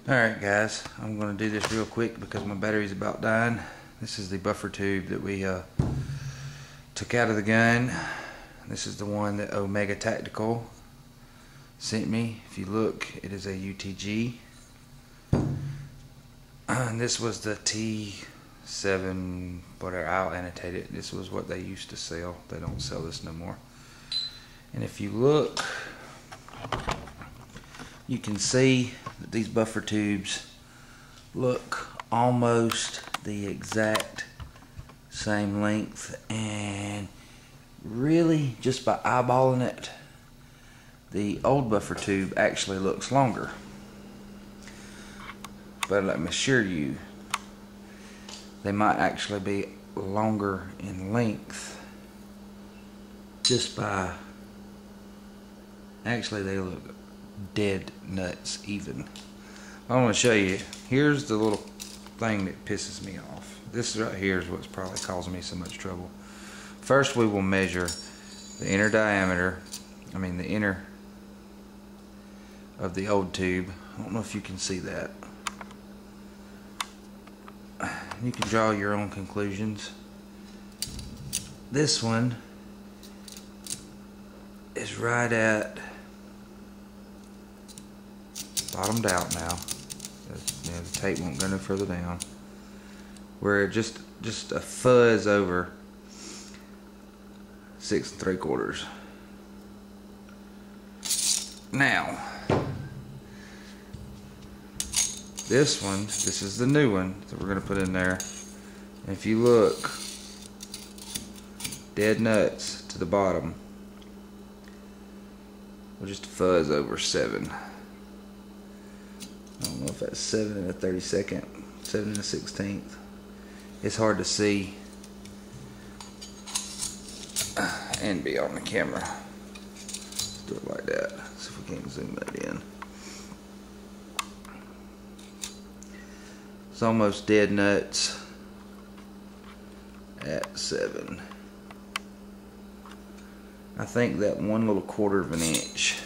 Alright guys, I'm going to do this real quick because my battery's about dying. This is the buffer tube that we took out of the gun. This is the one that Omega Tactical sent me. If you look, it is a UTG. And this was the T7, whatever, I'll annotate it. This was what they used to sell. They don't sell this no more. And if you look, you can see that these buffer tubes look almost the exact same length, and really just by eyeballing it, the old buffer tube actually looks longer. But let me assure you, they might actually be longer in length just by, actually they look dead nuts even. I want to show you, here's the little thing that pisses me off. This right here is what's probably causing me so much trouble. First we will measure the inner diameter, the inner of the old tube. I don't know if you can see that. You can draw your own conclusions. This one is right at, bottomed out now. The tape won't go no further down. We're just a fuzz over 6 3/4. Now, this one, this is the new one that we're gonna put in there. And if you look, dead nuts to the bottom, we're just a fuzz over 7. I don't know if that's 7 1/32, 7 1/16. It's hard to see and be on the camera. Let's do it like that. See if we can zoom that in. It's almost dead nuts at 7. I think that one little 1/4 of an inch,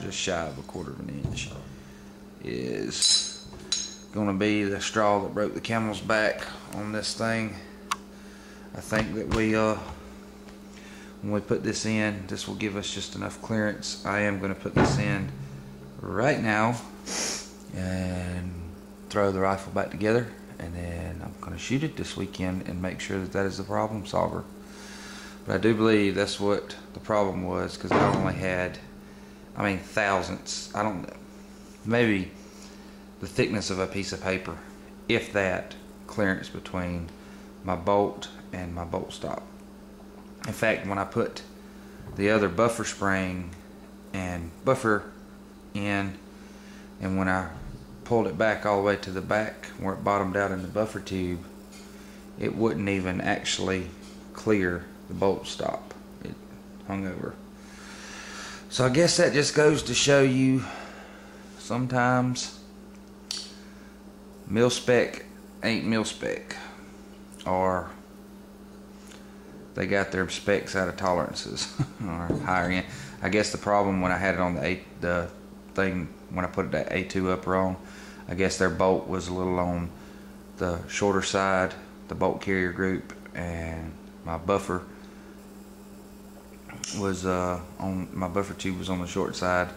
just shy of a 1/4 of an inch, is going to be the straw that broke the camel's back on this thing. I think that when we put this in, this will give us just enough clearance. I am going to put this in right now and throw the rifle back together, and then I'm going to shoot it this weekend and make sure that that is the problem solver. But I do believe that's what the problem was, because I only had, thousandths, I don't know, maybe the thickness of a piece of paper, if that, clearance between my bolt and my bolt stop. In fact, when I put the other buffer spring and buffer in, and when I pulled it back all the way to the back where it bottomed out in the buffer tube, it wouldn't even actually clear the bolt stop. It hung over. So I guess that just goes to show you, sometimes mil spec ain't mil spec, or they got their specs out of tolerances or higher end. I guess the problem when I had it on the thing, when I put that A2 upper on, I guess their bolt was a little on the shorter side, the bolt carrier group, and my buffer was on, my buffer tube was on the short side,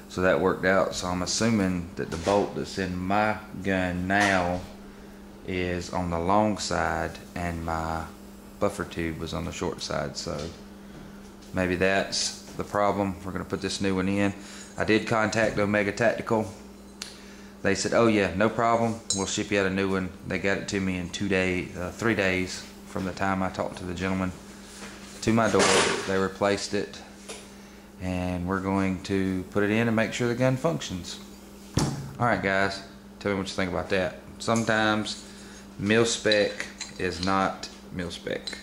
so that worked out. So I'm assuming that the bolt that's in my gun now is on the long side and my buffer tube was on the short side, so maybe that's the problem. We're going to put this new one in. I did contact Omega Tactical. They said, oh yeah, no problem, we'll ship you out a new one. They got it to me in 3 days from the time I talked to the gentleman to my door. They replaced it, and we're going to put it in and make sure the gun functions. Alright guys, tell me what you think about that. Sometimes mil spec is not mil spec.